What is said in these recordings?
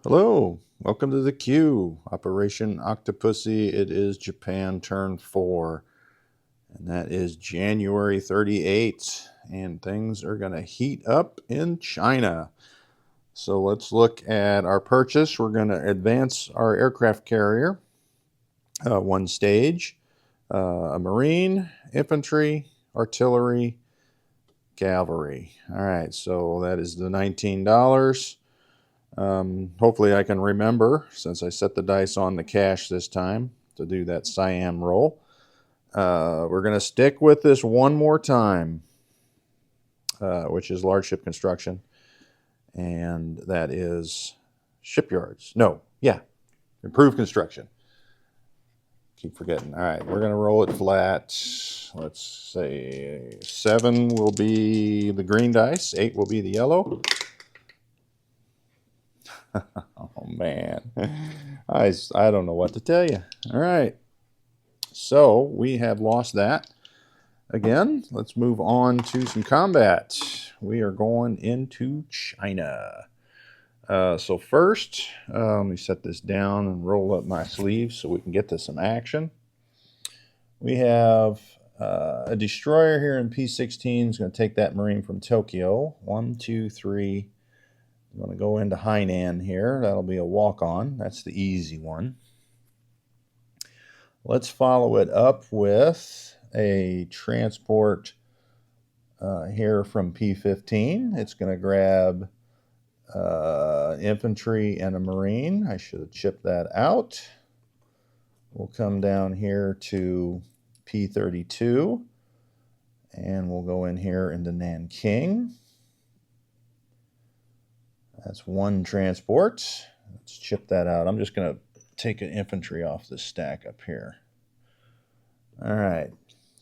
Hello, welcome to the queue. Operation Octopussy. It is Japan turn 4, and that is January 38th, and things are going to heat up in China. So let's look at our purchase. We're going to advance our aircraft carrier, one stage, a marine, infantry, artillery, cavalry. All right, so that is the $19. Hopefully I can remember, since I set the dice on the cash this time, to do that Siam roll. We're going to stick with this one more time, which is large ship construction. And that is shipyards. No, yeah, improved construction. Keep forgetting. All right, we're going to roll it flat. Let's say 7 will be the green dice, 8 will be the yellow. Oh, man. I don't know what to tell you. All right. So we have lost that. Again, let's move on to some combat. We are going into China. So first, let me set this down and roll up my sleeves so we can get to some action. We have a destroyer here in P-16. Is going to take that Marine from Tokyo. 1, 2, 3. I'm going to go into Hainan here. That'll be a walk-on. That's the easy one. Let's follow it up with a transport here from P-15. It's going to grab infantry and a marine. I should have chipped that out. We'll come down here to P-32, and we'll go in here into Nanking. That's one transport. Let's chip that out. I'm just going to take an infantry off this stack up here. All right,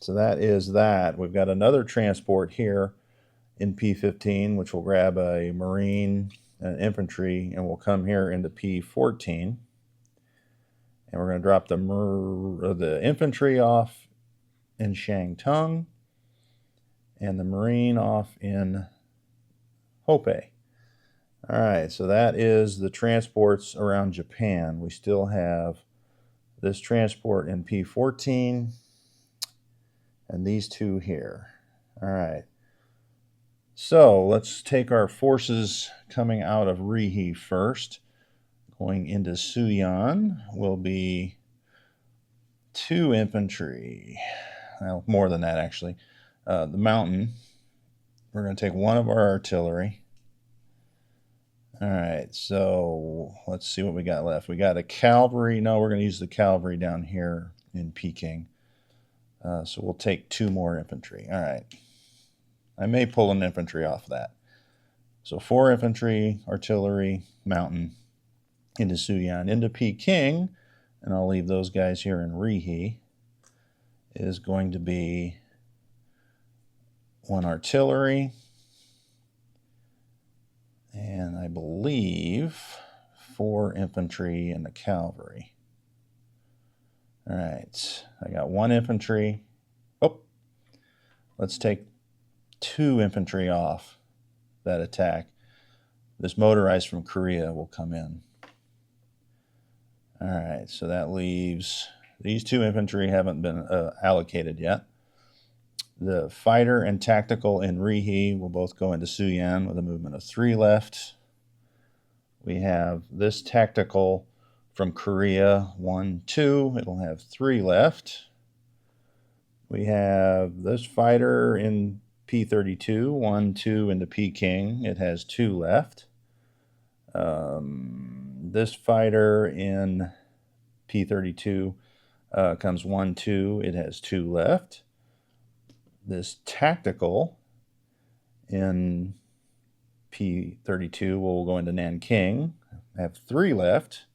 so that is that. We've got another transport here in P-15, which will grab a marine and infantry, and we'll come here into P-14. And we're going to drop the infantry off in Shantung and the marine off in Hope. All right, so that is the transports around Japan. We still have this transport in P-14 and these two here. All right. So let's take our forces coming out of Rihe first. Going into Suyan will be 2 infantry. Well, more than that, actually. The mountain. We're going to take 1 of our artillery. All right, so let's see what we got left. We got a cavalry. No, we're going to use the cavalry down here in Peking. So we'll take 2 more infantry. All right. I may pull an infantry off that. So 4 infantry, artillery, mountain, into Suyan. Into Peking, and I'll leave those guys here in Rihe, is going to be 1 artillery, and I believe 4 infantry and the cavalry. All right, I got 1 infantry. Oh, let's take 2 infantry off that attack. This motorized from Korea will come in. All right, so that leaves these 2 infantry haven't been allocated yet. The fighter and tactical in Rihe will both go into Suyan with a movement of 3 left. We have this tactical from Korea, 1, 2. It'll have 3 left. We have this fighter in P-32, 1, 2 into Peking. It has 2 left. This fighter in P-32 comes 1, 2. It has 2 left. This tactical in P-32 will go into Nanking. I have 3 left.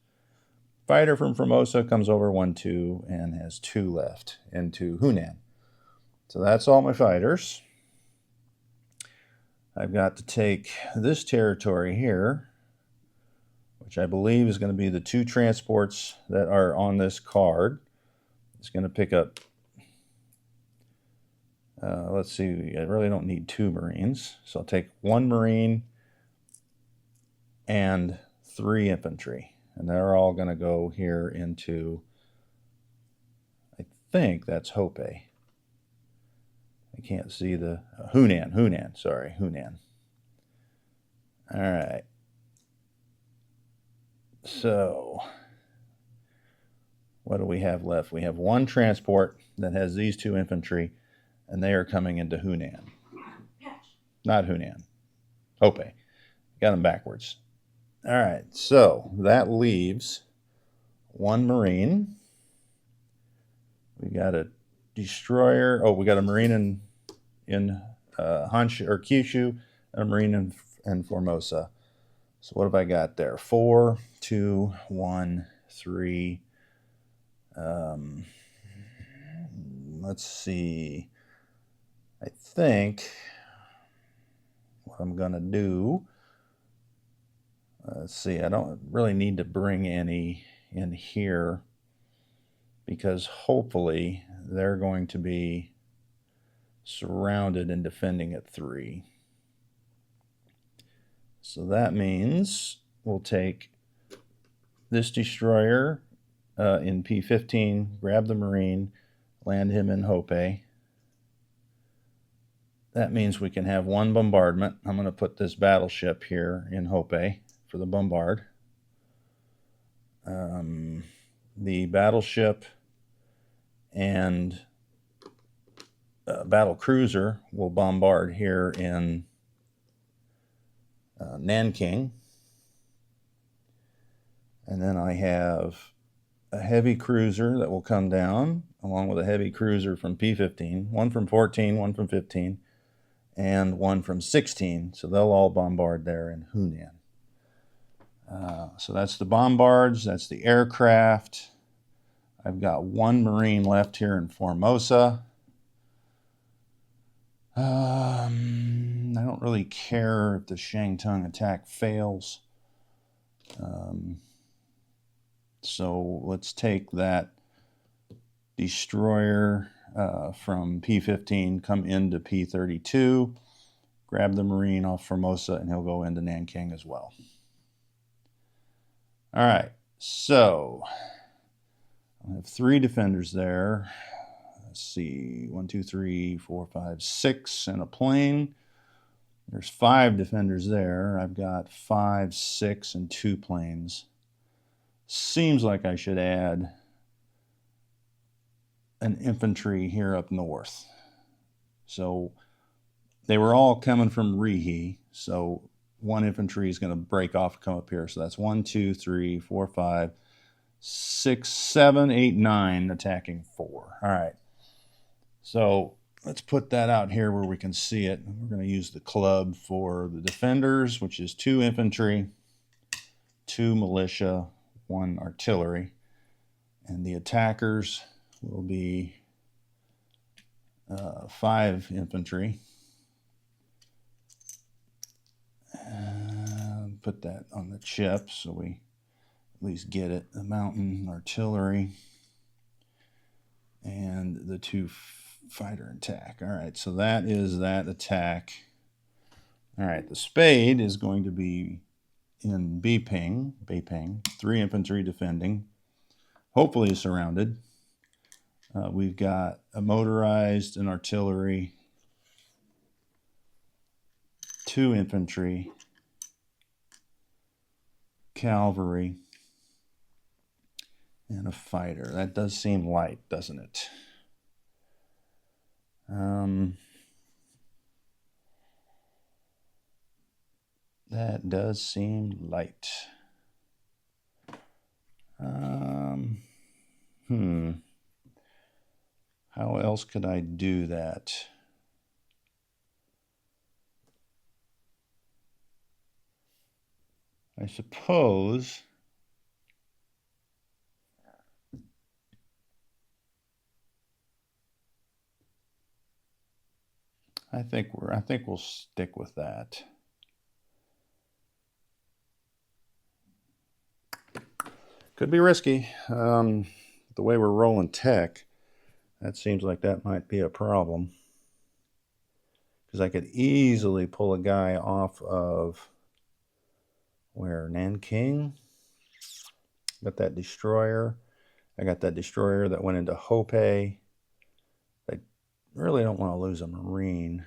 Fighter from Formosa comes over 1, 2 and has 2 left into Hunan. So that's all my fighters. I've got to take this territory here, which I believe is going to be the 2 transports that are on this card. It's going to pick up, let's see, I really don't need 2 Marines. So I'll take 1 Marine and 3 infantry, and they're all going to go here into, I think that's Hope. I can't see the Hunan, sorry, Hunan. All right. So what do we have left? We have 1 transport that has these 2 infantry, and they are coming into Hunan. Not Hunan. Hope. Got them backwards. All right, so that leaves 1 Marine. We got a destroyer. Oh, we got a Marine in Honshu or Kyushu, and a Marine in Formosa. So what have I got there? 4, 2, 1, 3. Let's see. I think what I'm going to do, let's see, I don't really need to bring any in here because hopefully they're going to be surrounded and defending at 3. So that means we'll take this destroyer in P-15, grab the Marine, land him in Hope. That means we can have 1 bombardment. I'm going to put this battleship here in Hope for the bombard. The battleship and battle cruiser will bombard here in Nanking. And then I have a heavy cruiser that will come down along with a heavy cruiser from P-15, 1 from 14, 1 from 15, and 1 from 16. So they'll all bombard there in Hunan. So that's the bombards, that's the aircraft. I've got 1 Marine left here in Formosa. I don't really care if the Shantung attack fails. So let's take that destroyer from P-15, come into P-32, grab the Marine off Formosa, and he'll go into Nanking as well. All right, so I have 3 defenders there. Let's see, 1, 2, 3, 4, 5, 6, and a plane. There's 5 defenders there. I've got 5, 6, and 2 planes. Seems like I should add an infantry here up north. So they were all coming from Rihe, so 1 infantry is going to break off and come up here. So that's 1, 2, 3, 4, 5, 6, 7, 8, 9 attacking 4. All right. So let's put that out here where we can see it. We're going to use the club for the defenders, which is 2 infantry, 2 militia, 1 artillery. And the attackers will be 5 infantry. Put that on the chip so we at least get it. The mountain artillery and the 2 fighter attack. All right, so that is that attack. All right, the spade is going to be in Beiping, 3 infantry defending, hopefully surrounded. We've got a motorized and artillery, 2 infantry, cavalry, and a fighter. That does seem light, doesn't it? That does seem light. How else could I do that? I suppose I think we'll stick with that. Could be risky. The way we're rolling tech, that seems like that might be a problem. Because I could easily pull a guy off of Where? Nanking. Got that destroyer. I got that destroyer that went into Hope. I really don't want to lose a Marine.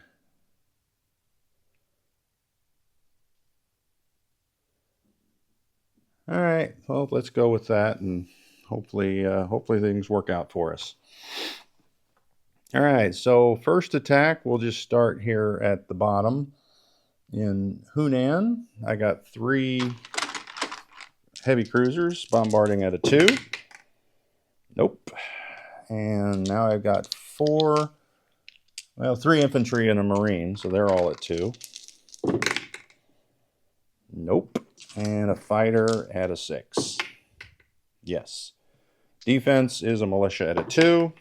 All right, well, let's go with that, and hopefully things work out for us. All right, so first attack, we'll just start here at the bottom. In Hunan, I got 3 heavy cruisers bombarding at a 2. Nope. And now I've got 3 infantry and a Marine, so they're all at 2. Nope. And a fighter at a 6. Yes. Defense is a militia at a 2.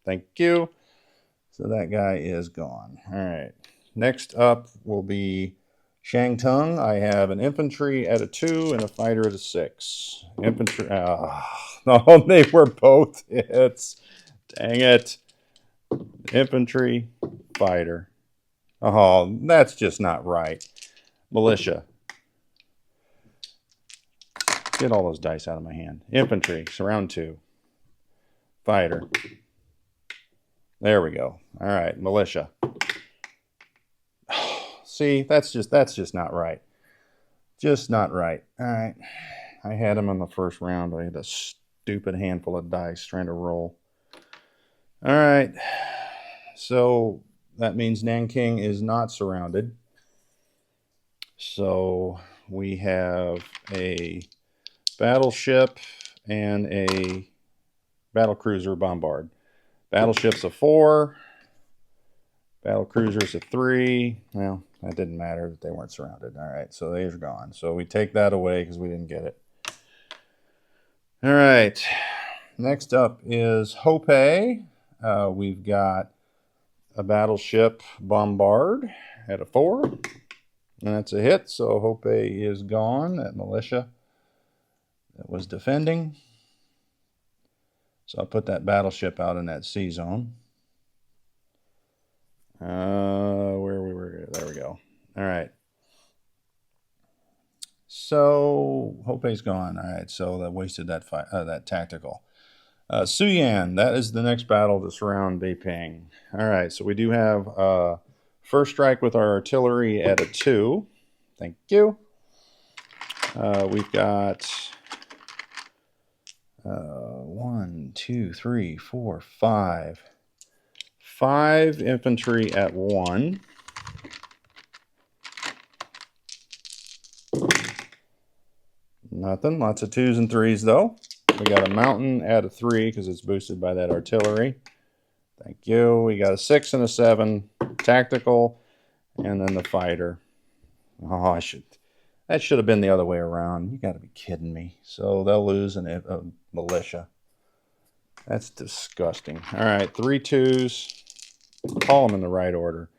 Thank you. So that guy is gone. All right. Next up will be Shangtung. I have an infantry at a 2 and a fighter at a 6. Infantry. No, they were both hits. Dang it. Infantry, fighter. Oh, that's just not right. Militia. Get all those dice out of my hand. Infantry, surround 2. Fighter. There we go. All right, militia. See, that's just not right. Just not right. All right. I had him in the first round. I had a stupid handful of dice trying to roll. All right. So that means Nanking is not surrounded. So we have a battleship and a battlecruiser bombard. Battleship's a 4. Battlecruiser's a 3. Well, that didn't matter that they weren't surrounded. All right, so they're gone. So we take that away because we didn't get it. All right. Next up is Hope. We've got a battleship bombard at a 4. And that's a hit, so Hope is gone. That militia that was defending. So I'll put that battleship out in that C zone. Where we were, there we go. All right. So Hope's gone. All right, so that wasted that tactical. Suyan, that is the next battle to surround Beiping. All right, so we do have first strike with our artillery at a 2. Thank you. We've got 1, 2, 3, 4, 5. 5 infantry at 1. Nothing. Lots of 2s and 3s though. We got a mountain at a 3 because it's boosted by that artillery. Thank you. We got a 6 and a 7 tactical, and then the fighter. Oh, that should have been the other way around. You got to be kidding me. So they'll lose a militia. That's disgusting. All right, 3 2s. Call them in the right order.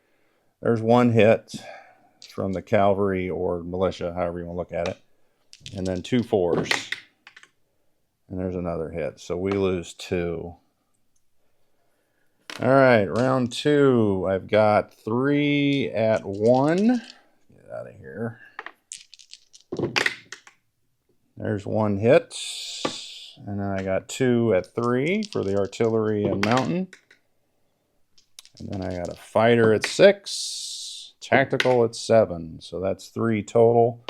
There's 1 hit from the cavalry or militia, however you want to look at it. And then 2 4s. And there's another hit. So we lose 2. All right, round 2. I've got 3 at 1. Get out of here. There's 1 hit. And then I got 2 at 3 for the artillery and mountain. And then I got a fighter at 6. Tactical at 7. So that's 3 total.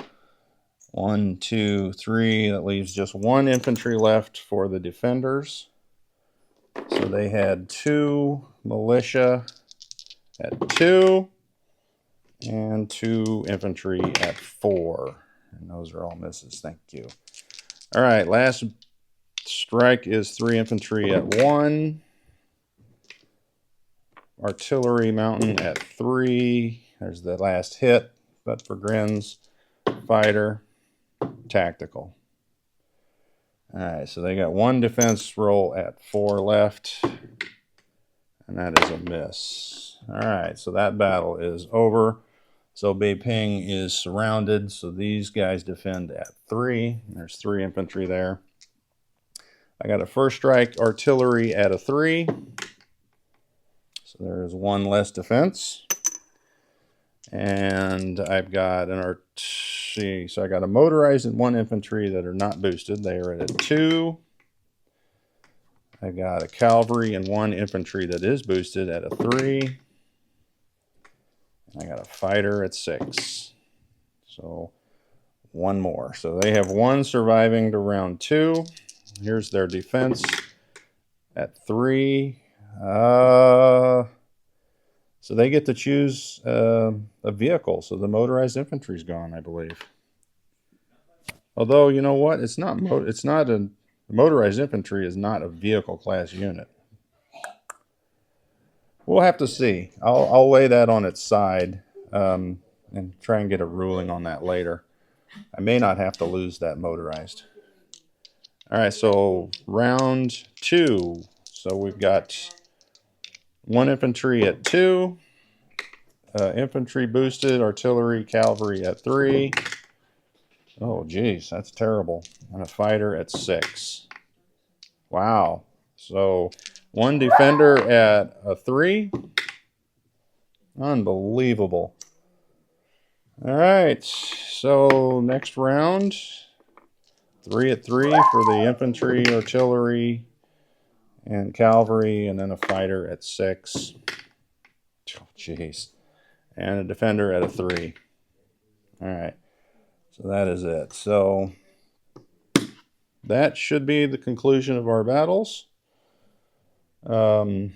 1, 2, 3. That leaves just 1 infantry left for the defenders. So they had 2 militia at 2 and 2 infantry at 4. And those are all misses. Thank you. All right, last strike is 3 infantry at 1. Artillery mountain at 3. There's the last hit, but for grins, fighter, tactical. All right, so they got 1 defense roll at 4 left, and that is a miss. All right, so that battle is over. So Beiping is surrounded, so these guys defend at 3. There's 3 infantry there. I got a first strike artillery at a 3. So there's 1 less defense. And I've got see. So I got a motorized and 1 infantry that are not boosted. They are at a 2. I got a cavalry and 1 infantry that is boosted at a 3. I got a fighter at 6. So 1 more. So they have 1 surviving to round 2. Here's their defense at 3. So they get to choose a vehicle. So the motorized infantry's gone, I believe. Although, you know what? It's not a motorized infantry is not a vehicle class unit. We'll have to see. I'll lay that on its side and try and get a ruling on that later. I may not have to lose that motorized. All right, so round 2. So we've got 1 infantry at 2, infantry boosted, artillery, cavalry at 3. Oh, geez, that's terrible. And a fighter at 6. Wow. So 1 defender at a 3. Unbelievable. All right, so next round, 3 at 3 for the infantry, artillery, and cavalry, and then a fighter at 6. Oh, jeez. And a defender at a 3. All right, so that is it. So that should be the conclusion of our battles. I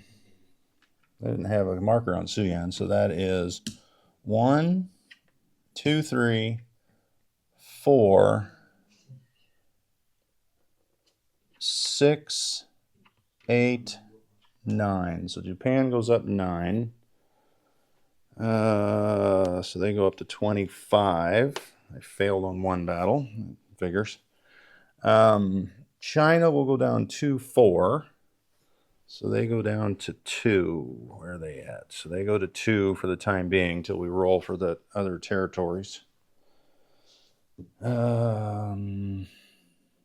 didn't have a marker on Suyan, so that is 1, 2, 3, 4, 6, 8, 9. So Japan goes up 9. So they go up to 25. I failed on 1 battle. Figures. China will go down 2, 4. So they go down to 2. Where are they at? So they go to 2 for the time being till we roll for the other territories. Well,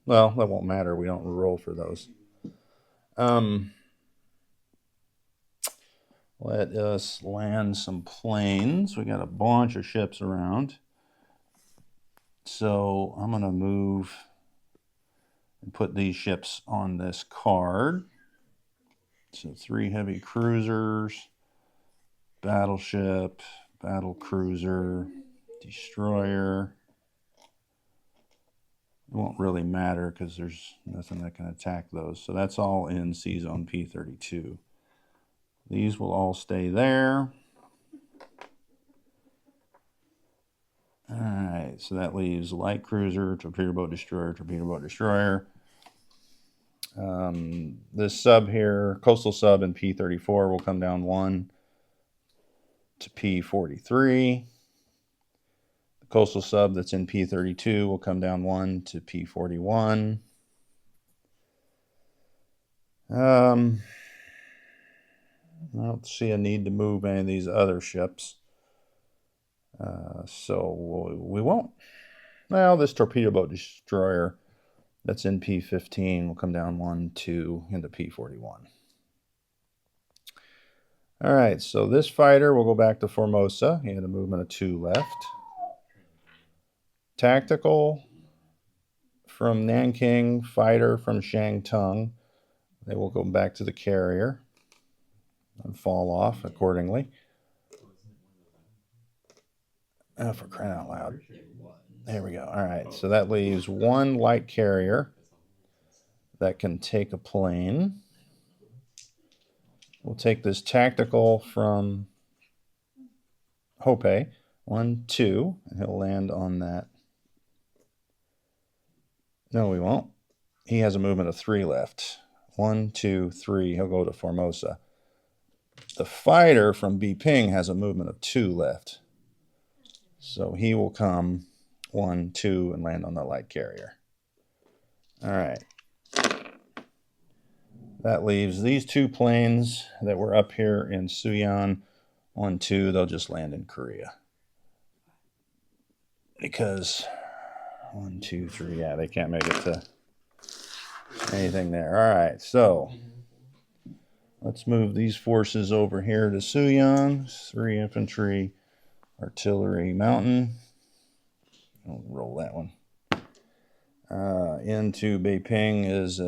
that won't matter. We don't roll for those. Let us land some planes. We got a bunch of ships around. So I'm going to move and put these ships on this card. So 3 heavy cruisers, battleship, battle cruiser, destroyer. It won't really matter because there's nothing that can attack those. So that's all in C Zone P32. These will all stay there. All right, so that leaves light cruiser, torpedo boat destroyer, torpedo boat destroyer. This sub here, coastal sub in P34 will come down 1 to P43. The coastal sub that's in P32 will come down 1 to P41. I don't see a need to move any of these other ships. So we won't. Well, this torpedo boat destroyer that's in P15 will come down 1, 2 into P41. All right, so this fighter will go back to Formosa. He had a movement of 2 left. Tactical from Nanking, fighter from Shantung. They will go back to the carrier and fall off accordingly. Oh, for crying out loud. There we go. All right, so that leaves 1 light carrier that can take a plane. We'll take this tactical from Hope. 1, 2, and he'll land on that. No, we won't. He has a movement of 3 left. 1, 2, 3. He'll go to Formosa. The fighter from Biping has a movement of 2 left. So he will come 1, 2, and land on the light carrier. All right. That leaves these 2 planes that were up here in Suyan on 2. They'll just land in Korea. Because 1, 2, 3, yeah, they can't make it to anything there. All right, so let's move these forces over here to Suyan. 3 infantry, artillery, mountain. I'll roll that one. Into Beiping is,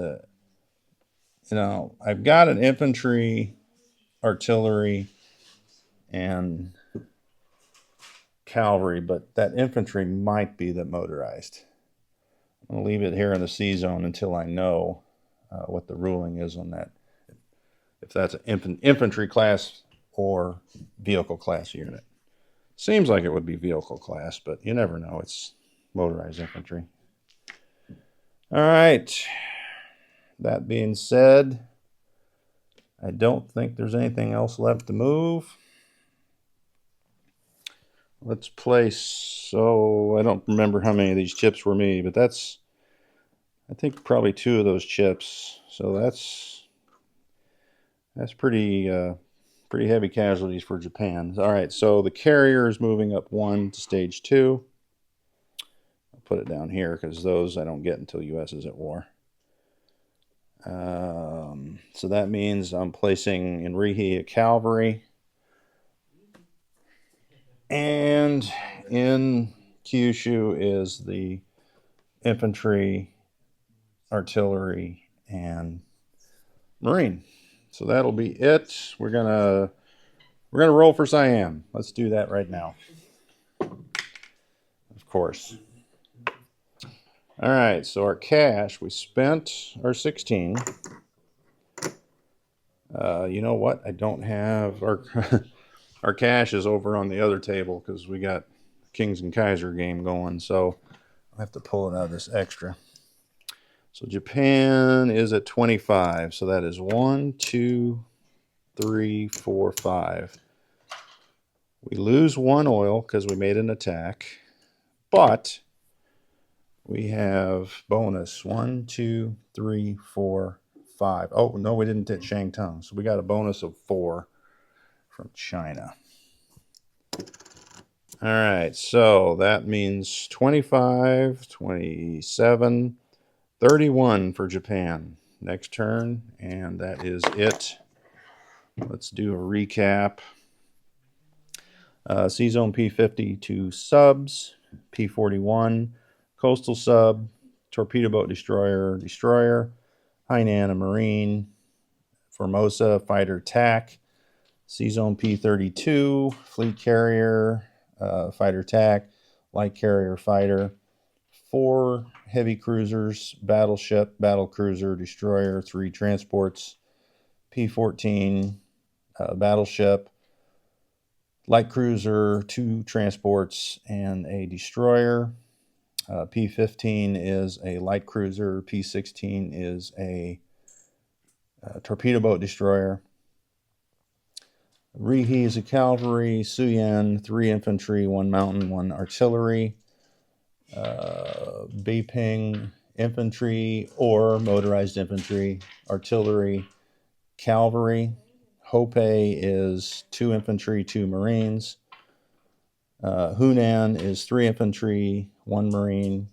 I've got an infantry, artillery, and cavalry, but that infantry might be the motorized. I'm going to leave it here in the C zone until I know what the ruling is on that. If that's an infantry class or vehicle class unit. Seems like it would be vehicle class, but you never know. It's motorized infantry. All right. That being said, I don't think there's anything else left to move. Let's place, so I don't remember how many of these chips were me, but that's, I think probably 2 of those chips. So that's pretty pretty heavy casualties for Japan. All right, so the carrier is moving up 1 to stage 2. I'll put it down here because those I don't get until U.S. is at war. So that means I'm placing in Rihi a cavalry. And in Kyushu is the infantry, artillery, and marine. So that'll be it. We're gonna roll for Siam. Let's do that right now. Of course. All right, so our cash, we spent our 16. You know what? I don't have our our cash is over on the other table because we got Kings and Kaiser game going, so I have to pull it out of this extra. So Japan is at 25, so that is 1, 2, 3, 4, 5. We lose 1 oil because we made an attack, but we have bonus 1, 2, 3, 4, 5. Oh, no, we didn't hit Shangtung, so we got a bonus of 4 from China. All right, so that means 25, 27, 31 for Japan. Next turn, and that is it. Let's do a recap. C-Zone P-50 to subs, P-41, Coastal Sub, Torpedo Boat Destroyer, Destroyer, Hainan a Marine, Formosa Fighter TAC, C-Zone P-32, Fleet Carrier, Fighter TAC, Light Carrier Fighter, 4 Heavy Cruisers, Battleship, Battle Cruiser, Destroyer, 3 Transports, P-14, Battleship, Light Cruiser, 2 Transports, and a Destroyer. P-15 is a Light Cruiser. P-16 is a Torpedo Boat Destroyer. Rihi is a Cavalry. Suyan, 3 Infantry, 1 Mountain, 1 Artillery. Beiping, Infantry or Motorized Infantry, Artillery, Cavalry. Hope is 2 Infantry, 2 Marines. Hunan is 3 Infantry, 1 Marine.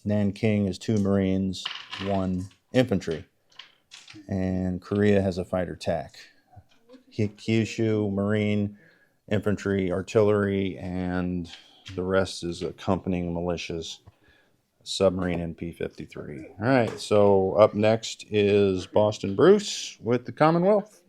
Nanking is 2 Marines, 1 Infantry. And Korea has a Fighter TAC. Kyushu, Marine, Infantry, Artillery, and the rest is accompanying militias, submarine, and P-53. All right, so up next is Boston Bruce with the Commonwealth.